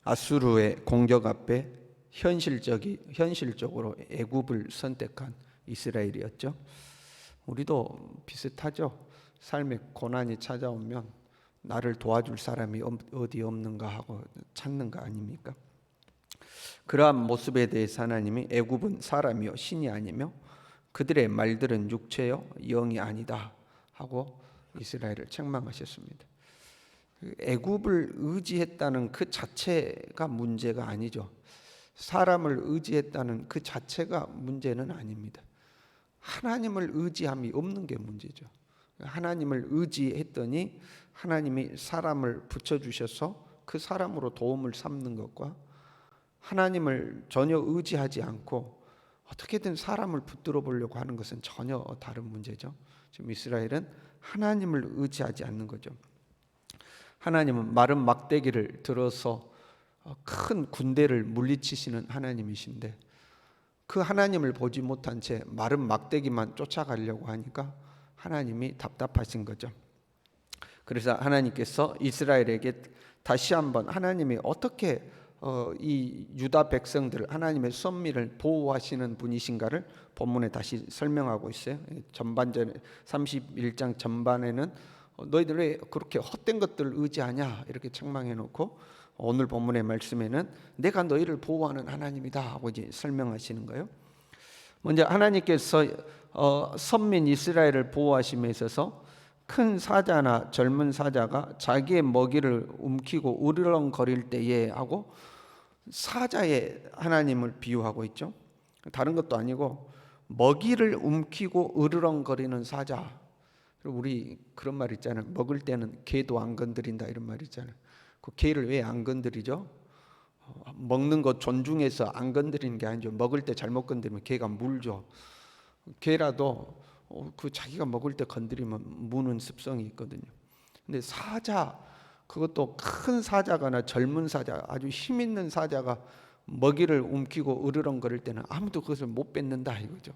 아수르의 공격 앞에 현실적으로 애굽을 선택한 이스라엘이었죠. 우리도 비슷하죠. 삶에 고난이 찾아오면 나를 도와줄 사람이 어디 없는가 하고 찾는 거 아닙니까? 그러한 모습에 대해서 하나님이 애굽은 사람이요 신이 아니며 그들의 말들은 육체요 영이 아니다 하고 이스라엘을 책망하셨습니다. 애굽을 의지했다는 그 자체가 문제가 아니죠. 사람을 의지했다는 그 자체가 문제는 아닙니다. 하나님을 의지함이 없는 게 문제죠. 하나님을 의지했더니 하나님이 사람을 붙여주셔서 그 사람으로 도움을 삼는 것과 하나님을 전혀 의지하지 않고 어떻게든 사람을 붙들어 보려고 하는 것은 전혀 다른 문제죠. 지금 이스라엘은 하나님을 의지하지 않는 거죠. 하나님은 마른 막대기를 들어서 큰 군대를 물리치시는 하나님이신데 그 하나님을 보지 못한 채 마른 막대기만 쫓아가려고 하니까 하나님이 답답하신 거죠. 그래서 하나님께서 이스라엘에게 다시 한번 하나님이 어떻게 이 유다 백성들 하나님의 선민을 보호하시는 분이신가를 본문에 다시 설명하고 있어요. 전반전에 31장 전반에는 너희들 왜 그렇게 헛된 것들을 의지하냐 이렇게 책망해 놓고 오늘 본문의 말씀에는 내가 너희를 보호하는 하나님이다 하고 이제 설명하시는 거예요. 먼저 하나님께서 선민 이스라엘을 보호하심에 있어서 큰 사자나 젊은 사자가 자기의 먹이를 움키고 으르렁거릴 때에 하고 사자의 하나님을 비유하고 있죠. 다른 것도 아니고 먹이를 움키고 으르렁거리는 사자. 우리 그런 말 있잖아요. 먹을 때는 개도 안 건드린다 이런 말 있잖아요. 그 개를 왜 안 건드리죠? 먹는 거 존중해서 안 건드리는 게 아니죠. 먹을 때 잘못 건드리면 개가 물죠. 개라도 그 자기가 먹을 때 건드리면 무는 습성이 있거든요. 근데 사자, 그것도 큰 사자거나 젊은 사자, 아주 힘 있는 사자가 먹이를 움키고 으르렁거릴 때는 아무도 그것을 못 뺏는다 이거죠.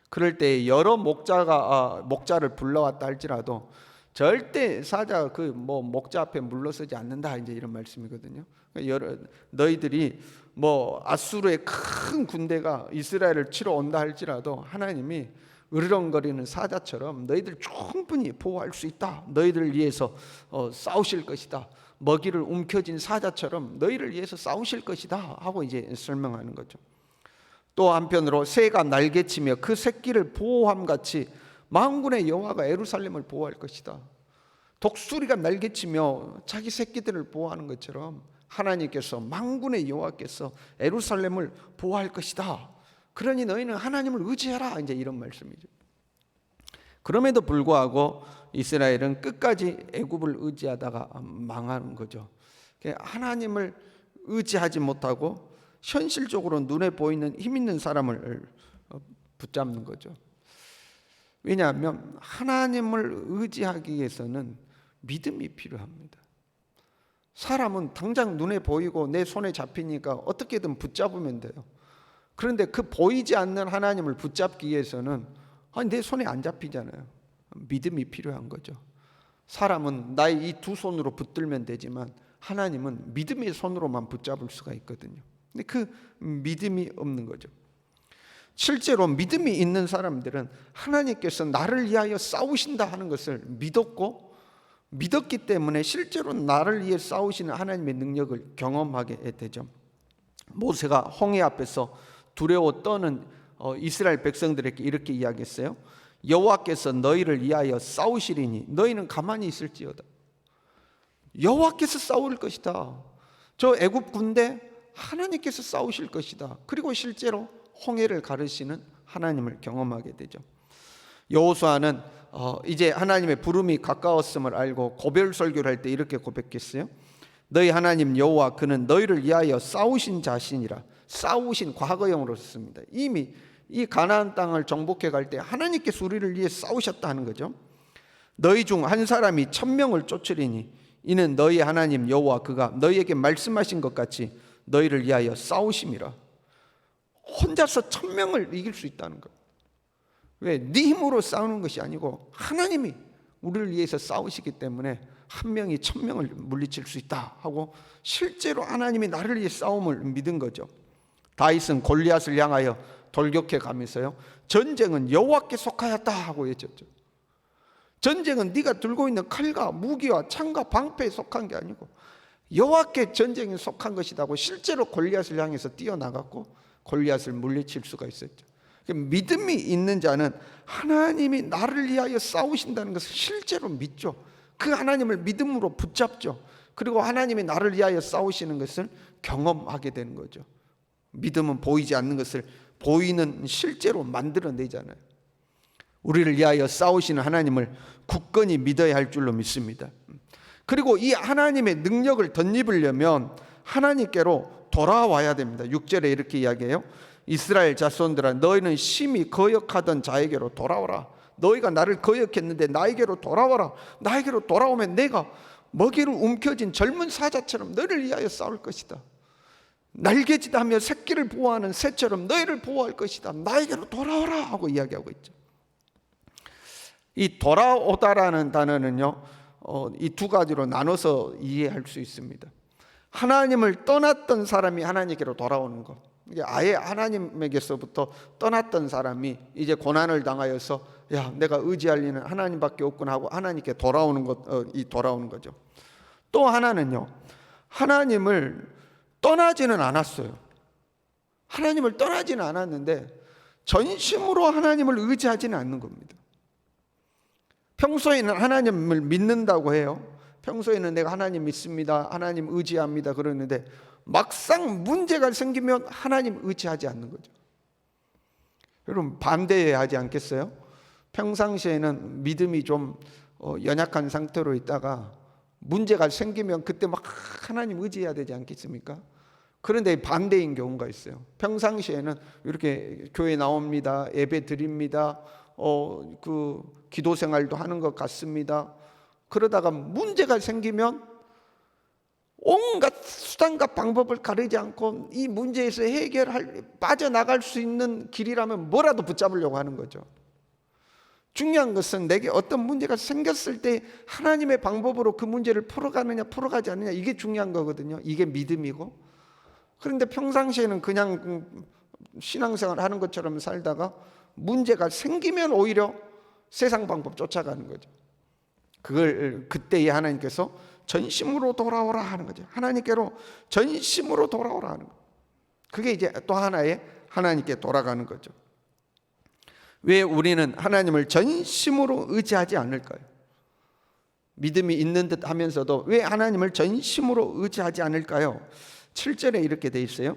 그럴 때 여러 목자를 불러왔다 할지라도 절대 사자 그 목자 앞에 물러서지 않는다 이제 이런 말씀이거든요. 너희들이 아수르의 큰 군대가 이스라엘을 치러 온다 할지라도 하나님이 으르렁거리는 사자처럼 너희들 충분히 보호할 수 있다. 너희들을 위해서 싸우실 것이다. 먹이를 움켜쥔 사자처럼 너희를 위해서 싸우실 것이다 하고 이제 설명하는 거죠. 또 한편으로 새가 날개치며 그 새끼를 보호함 같이 만군의 여호와가 예루살렘을 보호할 것이다. 독수리가 날개치며 자기 새끼들을 보호하는 것처럼 하나님께서 만군의 여호와께서 예루살렘을 보호할 것이다. 그러니 너희는 하나님을 의지해라 이제 이런 말씀이죠. 그럼에도 불구하고 이스라엘은 끝까지 애굽을 의지하다가 망하는 거죠. 하나님을 의지하지 못하고 현실적으로 눈에 보이는 힘 있는 사람을 붙잡는 거죠. 왜냐하면 하나님을 의지하기 위해서는 믿음이 필요합니다. 사람은 당장 눈에 보이고 내 손에 잡히니까 어떻게든 붙잡으면 돼요. 그런데 그 보이지 않는 하나님을 붙잡기 위해서는 내 손에 안 잡히잖아요. 믿음이 필요한 거죠. 사람은 나의 이 두 손으로 붙들면 되지만 하나님은 믿음의 손으로만 붙잡을 수가 있거든요. 근데 그 믿음이 없는 거죠. 실제로 믿음이 있는 사람들은 하나님께서 나를 위하여 싸우신다 하는 것을 믿었기 때문에 실제로 나를 위해 싸우시는 하나님의 능력을 경험하게 되죠. 모세가 홍해 앞에서 두려워 떠는 이스라엘 백성들에게 이렇게 이야기했어요. 여호와께서 너희를 위하여 싸우시리니 너희는 가만히 있을지어다. 여호와께서 싸울 것이다. 저 애굽 군대 하나님께서 싸우실 것이다. 그리고 실제로 홍해를 가르시는 하나님을 경험하게 되죠. 여호수아는 이제 하나님의 부름이 가까웠음을 알고 고별 설교를 할 때 이렇게 고백했어요. 너희 하나님 여호와 그는 너희를 위하여 싸우신 자신이라. 싸우신 과거형으로 썼습니다. 이미 이 가나안 땅을 정복해 갈 때 하나님께서 우리를 위해 싸우셨다 하는 거죠. 너희 중 한 사람이 1000명을 쫓으리니 이는 너희 하나님 여호와 그가 너희에게 말씀하신 것 같이 너희를 위하여 싸우심이라. 혼자서 1000명을 이길 수 있다는 것. 왜? 네 힘으로 싸우는 것이 아니고 하나님이 우리를 위해서 싸우시기 때문에 한 명이 1000명을 물리칠 수 있다 하고 실제로 하나님이 나를 위해 싸움을 믿은 거죠. 다윗은 골리앗을 향하여 돌격해 가면서요, 전쟁은 여호와께 속하였다 하고 외쳤죠. 전쟁은 네가 들고 있는 칼과 무기와 창과 방패에 속한 게 아니고 여호와께 전쟁에 속한 것이라고 실제로 골리앗을 향해서 뛰어나갔고 골리앗을 물리칠 수가 있었죠. 믿음이 있는 자는 하나님이 나를 위하여 싸우신다는 것을 실제로 믿죠. 그 하나님을 믿음으로 붙잡죠. 그리고 하나님이 나를 위하여 싸우시는 것을 경험하게 되는 거죠. 믿음은 보이지 않는 것을 보이는 실제로 만들어내잖아요. 우리를 위하여 싸우시는 하나님을 굳건히 믿어야 할 줄로 믿습니다. 그리고 이 하나님의 능력을 덧입으려면 하나님께로 돌아와야 됩니다. 6절에 이렇게 이야기해요. 이스라엘 자손들아, 너희는 심히 거역하던 자에게로 돌아오라. 너희가 나를 거역했는데 나에게로 돌아와라. 나에게로 돌아오면 내가 먹이를 움켜쥔 젊은 사자처럼 너희를 위하여 싸울 것이다. 날개짓하며 새끼를 보호하는 새처럼 너희를 보호할 것이다. 나에게로 돌아오라 하고 이야기하고 있죠. 이 돌아오다라는 단어는요, 이 두 가지로 나눠서 이해할 수 있습니다. 하나님을 떠났던 사람이 하나님께로 돌아오는 것, 이게 아예 하나님에게서부터 떠났던 사람이 이제 고난을 당하여서 야, 내가 의지할 리는 하나님밖에 없구나 하고 하나님께 돌아오는 돌아오는 거죠. 또 하나는요, 하나님을 떠나지는 않았어요. 하나님을 떠나지는 않았는데 전심으로 하나님을 의지하지는 않는 겁니다. 평소에는 하나님을 믿는다고 해요. 평소에는 내가 하나님 믿습니다, 하나님 의지합니다 그러는데 막상 문제가 생기면 하나님 의지하지 않는 거죠. 여러분 반대해야 하지 않겠어요? 평상시에는 믿음이 좀 연약한 상태로 있다가 문제가 생기면 그때 막 하나님 의지해야 되지 않겠습니까? 그런데 반대인 경우가 있어요. 평상시에는 이렇게 교회 나옵니다, 예배 드립니다, 그 기도 생활도 하는 것 같습니다. 그러다가 문제가 생기면 온갖 수단과 방법을 가리지 않고 이 문제에서 빠져나갈 수 있는 길이라면 뭐라도 붙잡으려고 하는 거죠. 중요한 것은 내게 어떤 문제가 생겼을 때 하나님의 방법으로 그 문제를 풀어가느냐 풀어가지 않느냐, 이게 중요한 거거든요. 이게 믿음이고. 그런데 평상시에는 그냥 신앙생활 하는 것처럼 살다가 문제가 생기면 오히려 세상 방법 쫓아가는 거죠. 그걸 그때에 하나님께서 전심으로 돌아오라 하는 거죠. 하나님께로 전심으로 돌아오라 하는 거. 그게 이제 또 하나의 하나님께 돌아가는 거죠. 왜 우리는 하나님을 전심으로 의지하지 않을까요? 믿음이 있는 듯 하면서도 왜 하나님을 전심으로 의지하지 않을까요? 7절에 이렇게 돼 있어요.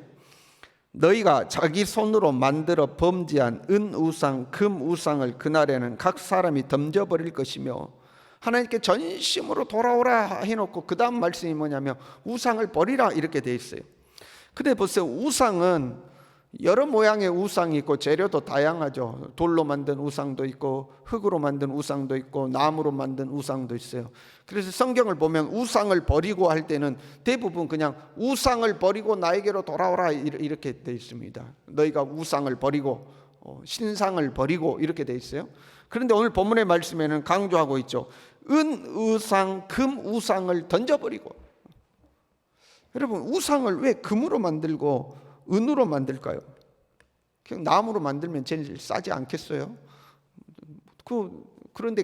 너희가 자기 손으로 만들어 범죄한 은우상, 금우상을 그날에는 각 사람이 던져버릴 것이며, 하나님께 전심으로 돌아오라 해놓고 그 다음 말씀이 뭐냐면 우상을 버리라 이렇게 돼 있어요. 근데 보세요, 우상은 여러 모양의 우상이 있고 재료도 다양하죠. 돌로 만든 우상도 있고 흙으로 만든 우상도 있고 나무로 만든 우상도 있어요. 그래서 성경을 보면 우상을 버리고 할 때는 대부분 그냥 우상을 버리고 나에게로 돌아오라 이렇게 돼 있습니다. 너희가 우상을 버리고 신상을 버리고 이렇게 돼 있어요. 그런데 오늘 본문의 말씀에는 강조하고 있죠. 은우상, 금우상을 던져버리고. 여러분 우상을 왜 금으로 만들고 은으로 만들까요? 그냥 나무로 만들면 제일 싸지 않겠어요? 그런데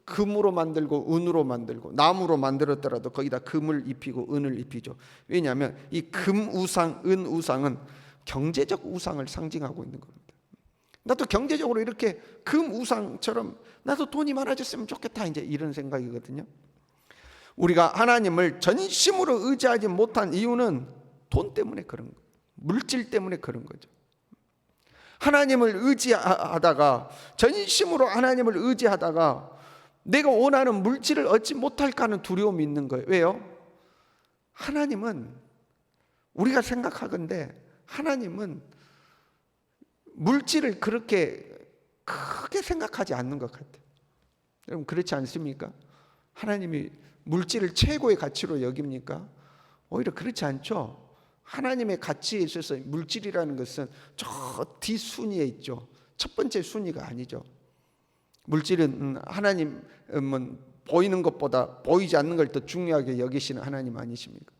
금으로 만들고 은으로 만들고 나무로 만들었더라도 거기다 금을 입히고 은을 입히죠. 왜냐하면 이 금우상, 은우상은 경제적 우상을 상징하고 있는 겁니다. 나도 경제적으로 이렇게 금우상처럼 나도 돈이 많아졌으면 좋겠다, 이제 이런 생각이거든요. 우리가 하나님을 전심으로 의지하지 못한 이유는 돈 때문에 그런 거예요. 물질 때문에 그런 거죠. 하나님을 의지하다가 전심으로 하나님을 의지하다가 내가 원하는 물질을 얻지 못할까 하는 두려움이 있는 거예요. 왜요? 하나님은 우리가 생각하건대 하나님은 물질을 그렇게 크게 생각하지 않는 것 같아요. 여러분 그렇지 않습니까? 하나님이 물질을 최고의 가치로 여깁니까? 오히려 그렇지 않죠. 하나님의 가치에 있어서 물질이라는 것은 저 뒷순위에 있죠. 첫 번째 순위가 아니죠. 물질은 하나님은 보이는 것보다 보이지 않는 걸 더 중요하게 여기시는 하나님 아니십니까?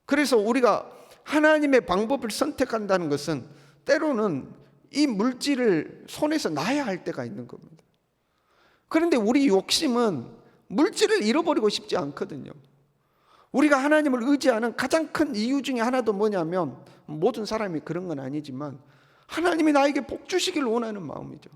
그래서 우리가 하나님의 방법을 선택한다는 것은 때로는 이 물질을 손에서 놔야 할 때가 있는 겁니다. 그런데 우리 욕심은 물질을 잃어버리고 싶지 않거든요. 우리가 하나님을 의지하는 가장 큰 이유 중에 하나도 뭐냐면, 모든 사람이 그런 건 아니지만 하나님이 나에게 복 주시길 원하는 마음이죠.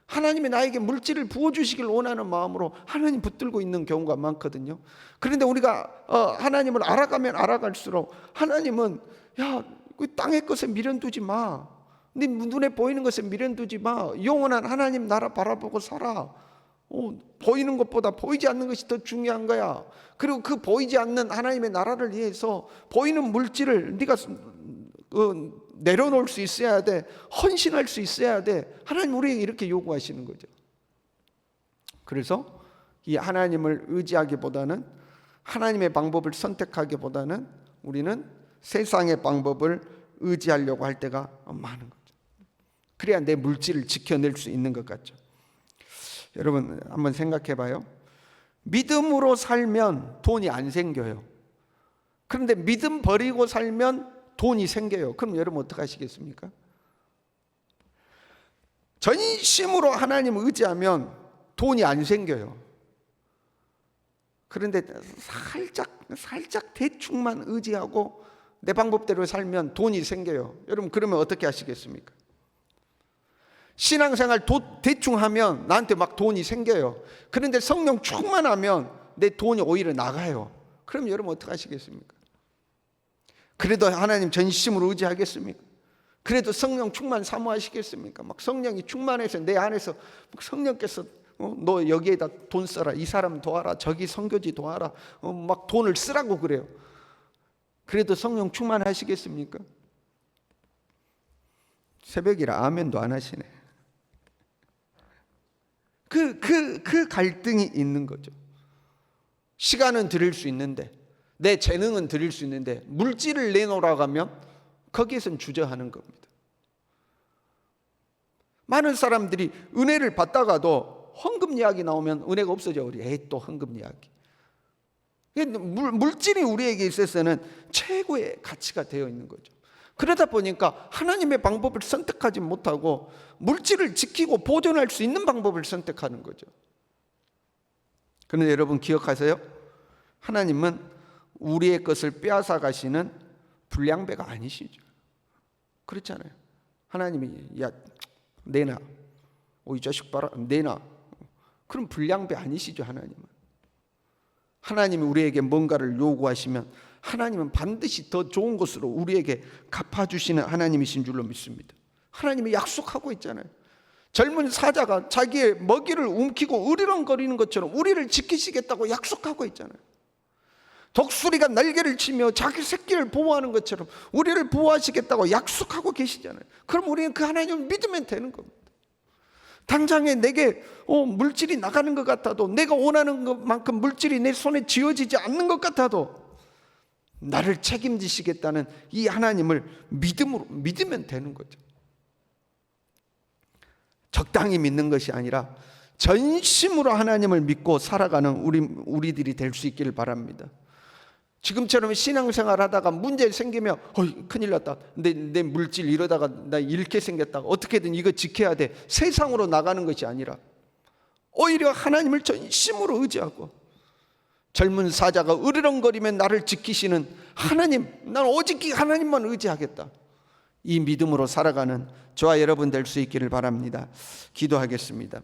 하나님이 나에게 물질을 부어주시길 원하는 마음으로 하나님 붙들고 있는 경우가 많거든요. 그런데 우리가 하나님을 알아가면 알아갈수록 하나님은 야, 그 땅의 것에 미련 두지 마. 네 눈에 보이는 것에 미련 두지 마. 영원한 하나님 나라 바라보고 살아. 보이는 것보다 보이지 않는 것이 더 중요한 거야. 그리고 그 보이지 않는 하나님의 나라를 위해서 보이는 물질을 네가 내려놓을 수 있어야 돼. 헌신할 수 있어야 돼. 하나님 우리에게 이렇게 요구하시는 거죠. 그래서 이 하나님을 의지하기보다는, 하나님의 방법을 선택하기보다는 우리는 세상의 방법을 의지하려고 할 때가 많은 거죠. 그래야 내 물질을 지켜낼 수 있는 것 같죠. 여러분 한번 생각해 봐요. 믿음으로 살면 돈이 안 생겨요. 그런데 믿음 버리고 살면 돈이 생겨요. 그럼 여러분 어떻게 하시겠습니까? 전심으로 하나님 의지하면 돈이 안 생겨요. 그런데 살짝 대충만 의지하고 내 방법대로 살면 돈이 생겨요. 여러분 그러면 어떻게 하시겠습니까? 신앙생활 대충 하면 나한테 막 돈이 생겨요. 그런데 성령 충만하면 내 돈이 오히려 나가요. 그럼 여러분 어떻게 하시겠습니까? 그래도 하나님 전심으로 의지하겠습니까? 그래도 성령 충만 사모하시겠습니까? 막 성령이 충만해서 내 안에서 성령께서 너 여기에다 돈 써라, 이 사람 도와라, 저기 선교지 도와라, 막 돈을 쓰라고 그래요. 그래도 성령 충만하시겠습니까? 새벽이라 아멘도 안 하시네. 그 갈등이 있는 거죠. 시간은 드릴 수 있는데, 내 재능은 드릴 수 있는데 물질을 내놓으라고 하면 거기에선 주저하는 겁니다. 많은 사람들이 은혜를 받다가도 헌금 이야기 나오면 은혜가 없어져. 우리 또 헌금 이야기. 물질이 우리에게 있어서는 최고의 가치가 되어 있는 거죠. 그러다 보니까 하나님의 방법을 선택하지 못하고 물질을 지키고 보존할 수 있는 방법을 선택하는 거죠. 그런데 여러분 기억하세요? 하나님은 우리의 것을 빼앗아 가시는 불량배가 아니시죠. 그렇잖아요. 하나님이 야 내놔, 이 자식 봐라, 내놔. 그럼 불량배 아니시죠. 하나님이 우리에게 뭔가를 요구하시면 하나님은 반드시 더 좋은 것으로 우리에게 갚아주시는 하나님이신 줄로 믿습니다. 하나님이 약속하고 있잖아요. 젊은 사자가 자기의 먹이를 움키고 으르렁거리는 것처럼 우리를 지키시겠다고 약속하고 있잖아요. 독수리가 날개를 치며 자기 새끼를 보호하는 것처럼 우리를 보호하시겠다고 약속하고 계시잖아요. 그럼 우리는 그 하나님을 믿으면 되는 겁니다. 당장에 내게 물질이 나가는 것 같아도, 내가 원하는 것만큼 물질이 내 손에 쥐어지지 않는 것 같아도 나를 책임지시겠다는 이 하나님을 믿으면 되는 거죠. 적당히 믿는 것이 아니라 전심으로 하나님을 믿고 살아가는 우리들이 될 수 있기를 바랍니다. 지금처럼 신앙생활 하다가 문제 생기면 큰일 났다, 내 물질 이러다가 나 잃게 생겼다, 어떻게든 이거 지켜야 돼, 세상으로 나가는 것이 아니라 오히려 하나님을 전심으로 의지하고, 젊은 사자가 으르렁거리면 나를 지키시는 하나님, 난 오직 이 하나님만 의지하겠다, 이 믿음으로 살아가는 저와 여러분 될 수 있기를 바랍니다. 기도하겠습니다.